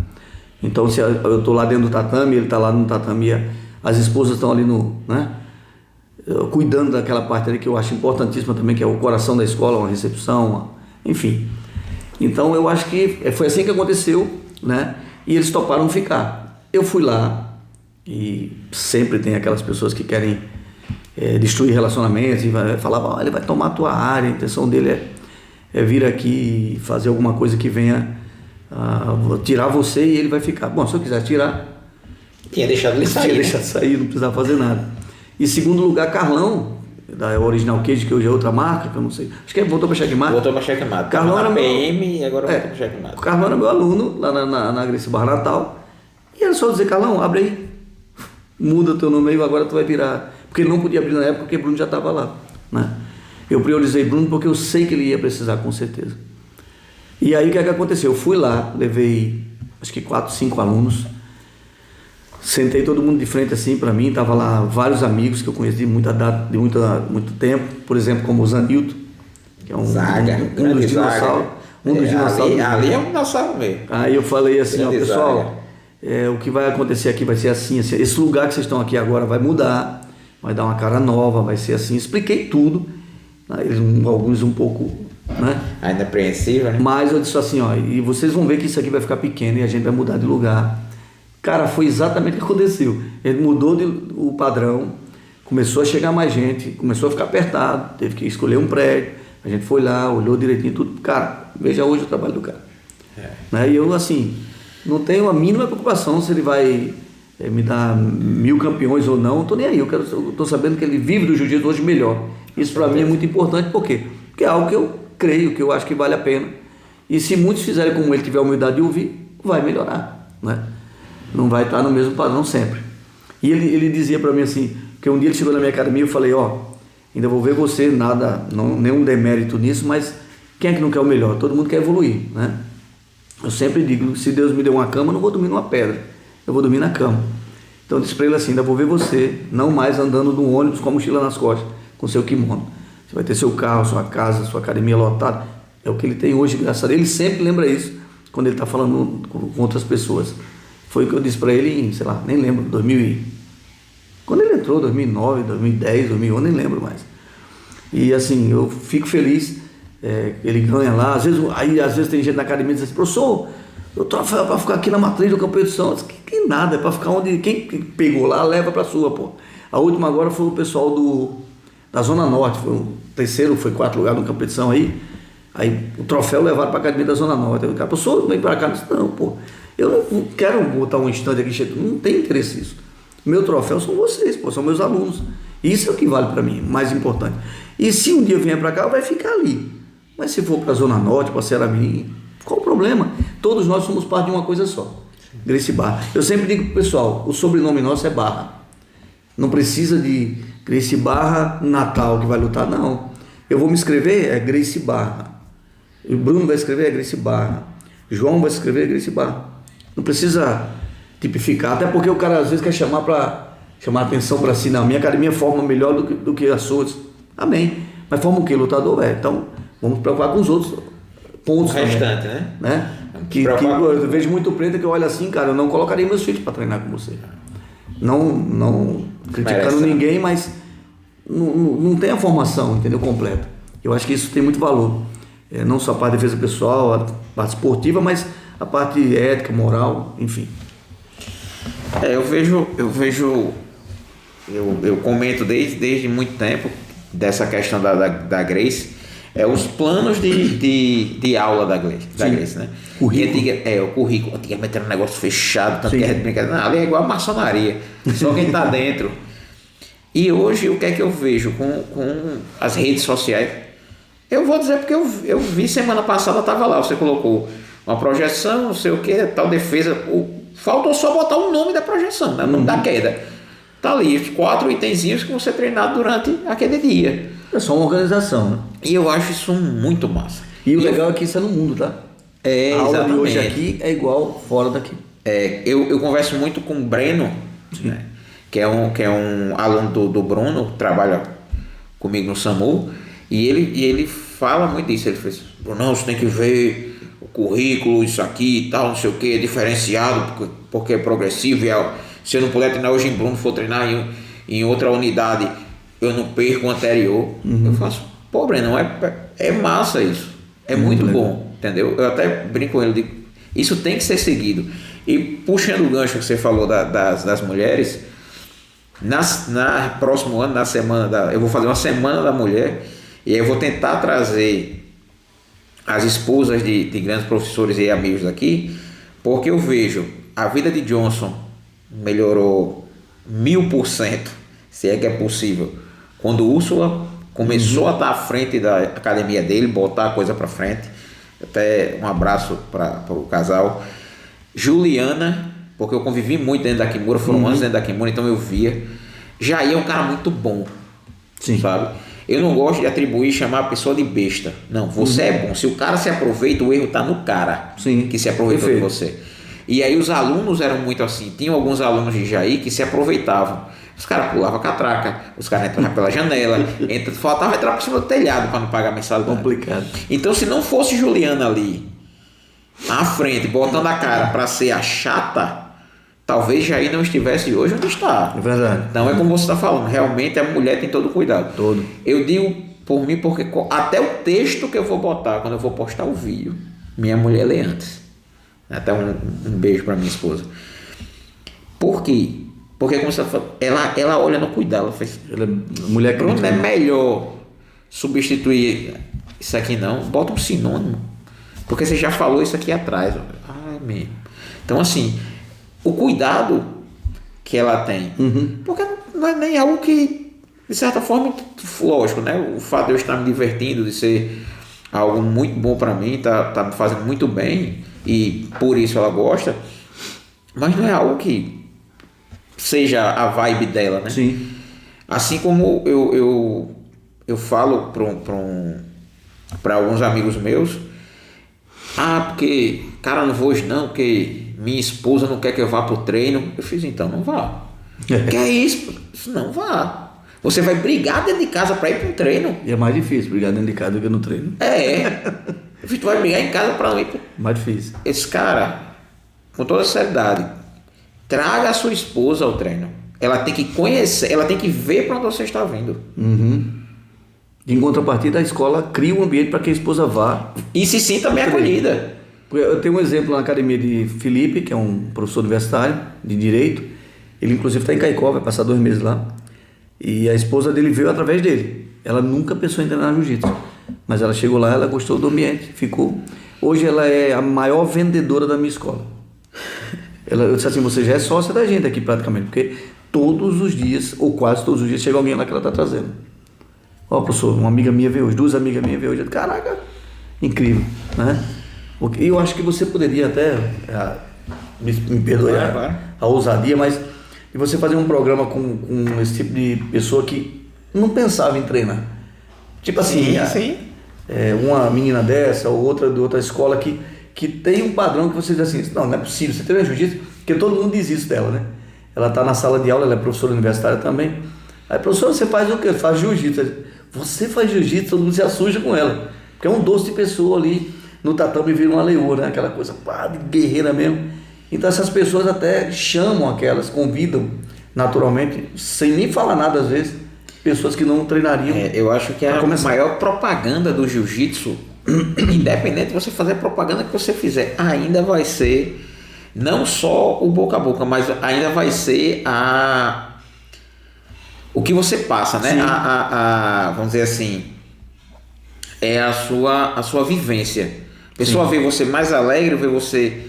Então, se eu estou lá dentro do tatame, ele está lá no tatame, as esposas estão ali né, cuidando daquela parte ali que eu acho importantíssima também, que é o coração da escola, uma recepção, enfim. Então, eu acho que foi assim que aconteceu, né? E eles toparam ficar. Eu fui lá, e sempre tem aquelas pessoas que querem destruir relacionamentos, e vai falar, ele vai tomar a tua área, a intenção dele é vir aqui e fazer alguma coisa que venha tirar você e ele vai ficar. Bom, se eu quiser tirar, tinha deixado ele sair. Tinha deixado sair, não precisava fazer nada. E segundo lugar, Carlão, da Original Cage, que hoje é outra marca, que eu não sei. Acho que voltou para Checkmate. Voltou para Checkmate. Carlão era PM e agora voltou para Checkmate. O Carlão era meu aluno lá na Gracie Barra Natal. E era só dizer, Carlão, abre aí. Muda teu nome aí, agora tu vai virar. Porque ele não podia abrir na época, porque Bruno já estava lá, né? Eu priorizei Bruno porque eu sei que ele ia precisar, com certeza. E aí o que é que aconteceu? Eu fui lá, levei acho que 4, 5 alunos, sentei todo mundo de frente assim para mim, tava lá vários amigos que eu conheci de muito tempo, por exemplo, como o Zanilton, que é um dos dinossauros. Ali é um dinossauro mesmo. Aí eu falei assim, ó, pessoal, o que vai acontecer aqui vai ser assim, assim, esse lugar que vocês estão aqui agora vai mudar, vai dar uma cara nova, vai ser assim, expliquei tudo, alguns um pouco né? Ainda apreensiva, né? Mas eu disse assim, ó, e vocês vão ver que isso aqui vai ficar pequeno e a gente vai mudar de lugar. Cara, foi exatamente o que aconteceu. Ele mudou o padrão, começou a chegar mais gente, começou a ficar apertado, teve que escolher um prédio, a gente foi lá, olhou direitinho tudo. Cara, veja hoje o trabalho do cara. Né? E eu, assim, não tenho a mínima preocupação se ele vai me dar 1000 campeões ou não, não tô nem aí. Eu tô sabendo que ele vive do jiu-jitsu hoje melhor. Isso para mim é muito importante, por quê? Porque é algo que eu creio, que eu acho que vale a pena. E se muitos fizerem como ele, tiver a humildade de ouvir, vai melhorar, né? Não vai estar no mesmo padrão sempre. E ele dizia para mim assim, que um dia ele chegou na minha academia e eu falei, ó, ainda vou ver você, nada, não, nenhum demérito nisso, mas quem é que não quer o melhor? Todo mundo quer evoluir, né? Eu sempre digo, se Deus me deu uma cama, eu não vou dormir numa pedra, eu vou dormir na cama. Então eu disse para ele assim, ainda vou ver você, não mais andando num ônibus com a mochila nas costas, com seu kimono. Você vai ter seu carro, sua casa, sua academia lotada. É o que ele tem hoje, graças a Deus. Ele sempre lembra isso quando ele está falando com outras pessoas. Foi o que eu disse para ele em, sei lá, nem lembro, quando ele entrou, 2009, 2010, 2011, nem lembro mais. E assim, eu fico feliz, ele ganha lá. Às vezes tem gente na academia que diz assim, professor, o troféu é para ficar aqui na matriz da competição. Eu disse, que nada, é para ficar onde quem pegou lá, leva para sua, pô. A última agora foi o pessoal da Zona Norte, foi o terceiro, foi 4 lugares na competição aí o troféu levaram para a academia da Zona Norte. Aí o cara, professor, vem para cá. Eu disse, não, pô, eu não quero botar um estande aqui cheio, não tem interesse nisso. Meu troféu são vocês, pô, são meus alunos. Isso é o que vale para mim, mais importante. E se um dia eu vier para cá, vai ficar ali. Mas se for para a Zona Norte, para Ceará Mirim, qual o problema? Todos nós somos parte de uma coisa só. Gracie Barra. Eu sempre digo pro pessoal, o sobrenome nosso é Barra. Não precisa de Gracie Barra Natal que vai lutar, não. Eu vou me escrever, é Gracie Barra. O Bruno vai escrever, é Gracie Barra. João vai escrever, é Gracie Barra. Não precisa tipificar, até porque o cara às vezes quer chamar atenção para si. Não, minha academia forma melhor do que as suas. Amém. Mas forma o que? Lutador? Então, vamos preocupar com os outros pontos. O restante, né? Que eu vejo muito preto que eu olho assim, cara, eu não colocaria meus filhos para treinar com você. Não criticando ninguém, mas não tem a formação, entendeu, completa. Eu acho que isso tem muito valor. Não só a parte de defesa pessoal, a parte esportiva, mas a parte ética, moral, enfim. Eu comento desde muito tempo dessa questão da Gracie, os planos de aula da Gracie, né? O currículo. Antigamente era um negócio fechado, tanto que a gente brinca, não, ali é igual a maçonaria, só quem está dentro. E hoje o que é que eu vejo com as redes sociais? Eu vou dizer porque eu vi semana passada, estava lá, você colocou uma projeção, não sei o que, tal defesa, faltou só botar o nome da projeção, né? O nome da queda. Tá ali, os 4 itenzinhos que vão ser treinados durante aquele dia. É só uma organização, né? E eu acho isso muito massa. E o legal é que isso é no mundo, tá? A aula de hoje aqui é igual fora daqui. Eu converso muito com o Breno, né? que é um aluno do Bruno, que trabalha comigo no SAMU, e ele fala muito disso. Ele fala, Bruno, você tem que ver o currículo, isso aqui e tal, não sei o que, é diferenciado, porque é progressivo. Se eu não puder treinar hoje em Bruno, for treinar em outra unidade, eu não perco o anterior. Eu faço, pô, Breno, é massa isso, é muito bom, entendeu? Eu até brinco com ele, digo, isso tem que ser seguido. E puxando o gancho que você falou das mulheres, próximo ano, eu vou fazer uma semana da mulher, e aí eu vou tentar trazer as esposas de grandes professores e amigos daqui, porque eu vejo a vida de Johnson melhorou 1000%, se é que é possível, quando Úrsula começou a estar à frente da academia dele, botar a coisa para frente. Até um abraço para o casal. Juliana, porque eu convivi muito dentro da Kimura, foram anos dentro da Kimura, então eu via. Jair é um cara muito bom, sabe? Eu não gosto de atribuir, chamar a pessoa de besta. Não, você é bom. Se o cara se aproveita, o erro está no cara que se aproveitou de você. E aí os alunos eram muito assim. Tinham alguns alunos de Jair que se aproveitavam. Os caras pulavam a catraca, os caras entravam pela janela, faltava entrar por cima do telhado para não pagar mensalidade. Complicado. Então, se não fosse Juliana ali, à frente, botando a cara para ser a chata, talvez Jair não estivesse hoje onde está. É verdade. Então, é como você está falando, realmente a mulher tem todo o cuidado. Todo. Eu digo por mim, porque até o texto que eu vou botar, quando eu vou postar o vídeo, minha mulher lê antes. Até um beijo para minha esposa. Por quê? Porque como você falou, ela olha no cuidado, ela faz. Ela é mulher que não é melhor substituir isso aqui não, bota um sinônimo. Porque você já falou isso aqui atrás. Ah, mesmo. Então assim, o cuidado que ela tem, porque não é nem algo que, de certa forma, lógico, né? O fato de eu estar me divertindo, de ser algo muito bom para mim, tá me fazendo muito bem e por isso ela gosta, mas não é algo que seja a vibe dela, né? Sim. Assim como eu falo para alguns amigos meus, porque, cara, não vou hoje não, porque minha esposa não quer que eu vá pro treino. Eu fiz, então não vá. Que é isso? Não vá. Você vai brigar dentro de casa para ir para um treino. E é mais difícil brigar dentro de casa do que no treino. Tu vai brigar em casa para não ir pro... Mais difícil. Esse cara, com toda seriedade, traga a sua esposa ao treino. Ela tem que conhecer, ela tem que ver para onde você está vindo. Em contrapartida, a escola cria um ambiente para que a esposa vá. E se sinta bem acolhida. Eu tenho um exemplo na academia de Felipe, que é um professor universitário de Direito. Ele inclusive está em Caicó, vai passar 2 meses lá. E a esposa dele veio através dele. Ela nunca pensou em treinar jiu-jitsu. Mas ela chegou lá, ela gostou do ambiente, ficou. Hoje ela é a maior vendedora da minha escola. Eu disse assim, você já é sócia da gente aqui praticamente, porque todos os dias, ou quase todos os dias, chega alguém lá que ela está trazendo. Ó, professor, uma amiga minha veio hoje, 2 amigas minhas veio hoje. Caraca, incrível, né? E eu acho que você poderia até, me perdoe a ousadia, mas e você fazer um programa com esse tipo de pessoa que não pensava em treinar. Tipo assim, sim. Uma menina dessa ou outra de outra escola que tem um padrão que você diz assim, não é possível, você treina jiu-jitsu, porque todo mundo diz isso dela, né? Ela está na sala de aula, ela é professora universitária também. Aí, professor, você faz o quê? Faz jiu-jitsu. Você faz jiu-jitsu, todo mundo se assusta com ela. Porque é um doce de pessoa ali no tatame vira uma leoa, né? Aquela coisa de guerreira mesmo. Então essas pessoas até chamam aquelas, convidam naturalmente, sem nem falar nada às vezes, pessoas que não treinariam. Eu acho que a maior propaganda do jiu-jitsu, independente de você fazer a propaganda que você fizer, ainda vai ser não só o boca a boca, mas ainda vai ser o que você passa, né? Vamos dizer assim, é a sua vivência. A pessoa vê você mais alegre, vê você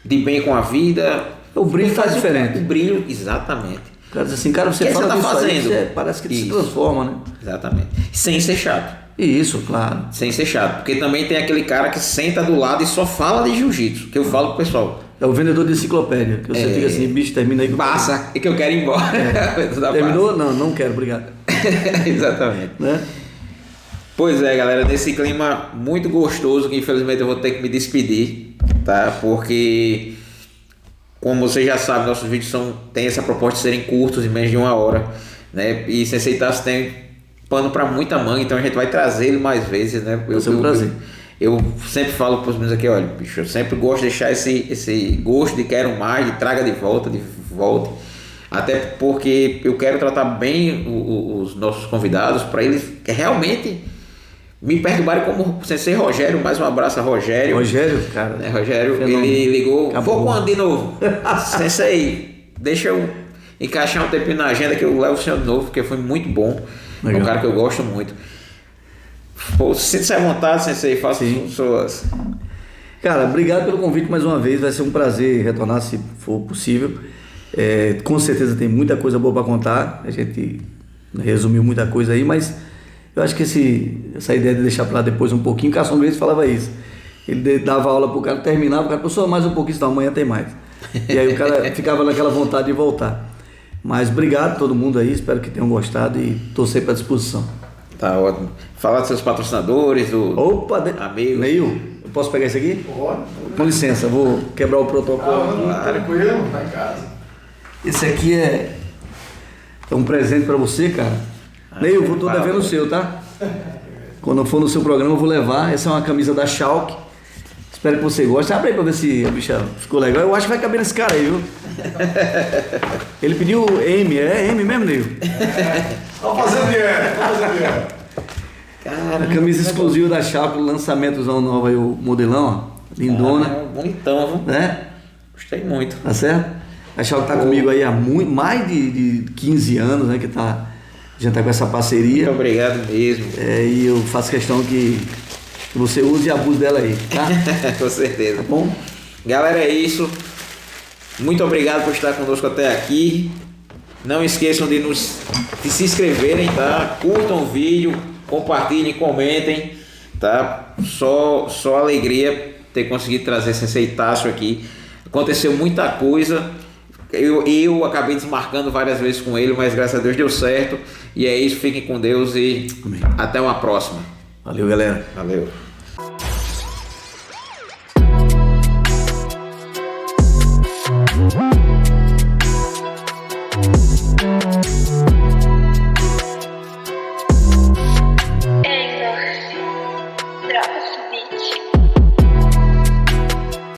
de bem com a vida. O brilho faz diferente. O brilho, exatamente. O cara diz assim, cara, você fala tá fazendo? Aí, parece que se transforma, né? Exatamente. Sem ser chato. Isso, claro. Sem ser chato. Porque também tem aquele cara que senta do lado e só fala de jiu-jitsu, que eu falo pro pessoal. É o vendedor de enciclopédia, que você fica assim, bicho, termina aí. Passa, é que eu quero ir embora. Terminou? Não quero, obrigado. Exatamente. Né? Pois é, galera, nesse clima muito gostoso, que infelizmente eu vou ter que me despedir, tá? Porque, como você já sabe, nossos vídeos tem essa proposta de serem curtos, em menos de 1 hora, né? E Sensei Tassi tem pano para muita manga, então a gente vai trazer ele mais vezes, né? Eu sempre falo para os meus aqui, olha, bicho, eu sempre gosto de deixar esse gosto de quero mais, de traga de volta, até porque eu quero tratar bem os nossos convidados, para eles realmente me perturbarem como o Sensei Rogério. Mais um abraço a Rogério. Rogério, cara. Rogério, ele ligou, vou quando de novo? Sensei, deixa eu encaixar um tempinho na agenda que eu levo o senhor de novo, porque foi muito bom. É um cara que eu gosto muito. Pô, sinta-se à vontade, Sensei, faça suas... Cara, obrigado pelo convite mais uma vez, vai ser um prazer retornar se for possível. Com certeza tem muita coisa boa para contar, a gente resumiu muita coisa aí, mas eu acho que essa ideia de deixar para lá depois um pouquinho, o Cação Grace falava isso, ele dava aula pro cara, terminava, o cara, professor, mais um pouquinho, senão amanhã tem mais. E aí o cara ficava naquela vontade de voltar. Mas obrigado a todo mundo aí, espero que tenham gostado e estou sempre à disposição. Tá ótimo. Falar dos seus patrocinadores, amigos. Neil, eu posso pegar isso aqui? Pode. Com licença, vou quebrar o protocolo. Tranquilo, tá em casa. Esse aqui é um presente para você, cara. Neil, eu tô devendo o seu, tá? Quando eu for no seu programa eu vou levar. Essa é uma camisa da Schalke. Espero que você goste. Abre aí pra ver se a bicha ficou legal. Eu acho que vai caber nesse cara aí, viu? Ele pediu M. É M mesmo, Neil? Vamos fazer dinheiro. Cara, A camisa exclusiva da Schalke, lançamentozão novo aí, o modelão, ó. Lindona. Bonitão, viu? Né? Gostei muito. Tá certo? A Schalke tá comigo aí há mais de 15 anos, né? Que a gente tá com essa parceria. Muito obrigado mesmo. E eu faço questão que você use e abuse dela aí, tá? Com certeza. Tá bom? Galera, é isso. Muito obrigado por estar conosco até aqui. Não esqueçam de se inscreverem, tá? Curtam o vídeo, compartilhem, comentem, tá? Só alegria ter conseguido trazer esse aceitaço aqui. Aconteceu muita coisa. Eu acabei desmarcando várias vezes com ele, mas graças a Deus deu certo. E é isso, fiquem com Deus e Amém. Até uma próxima. Valeu, galera. Valeu.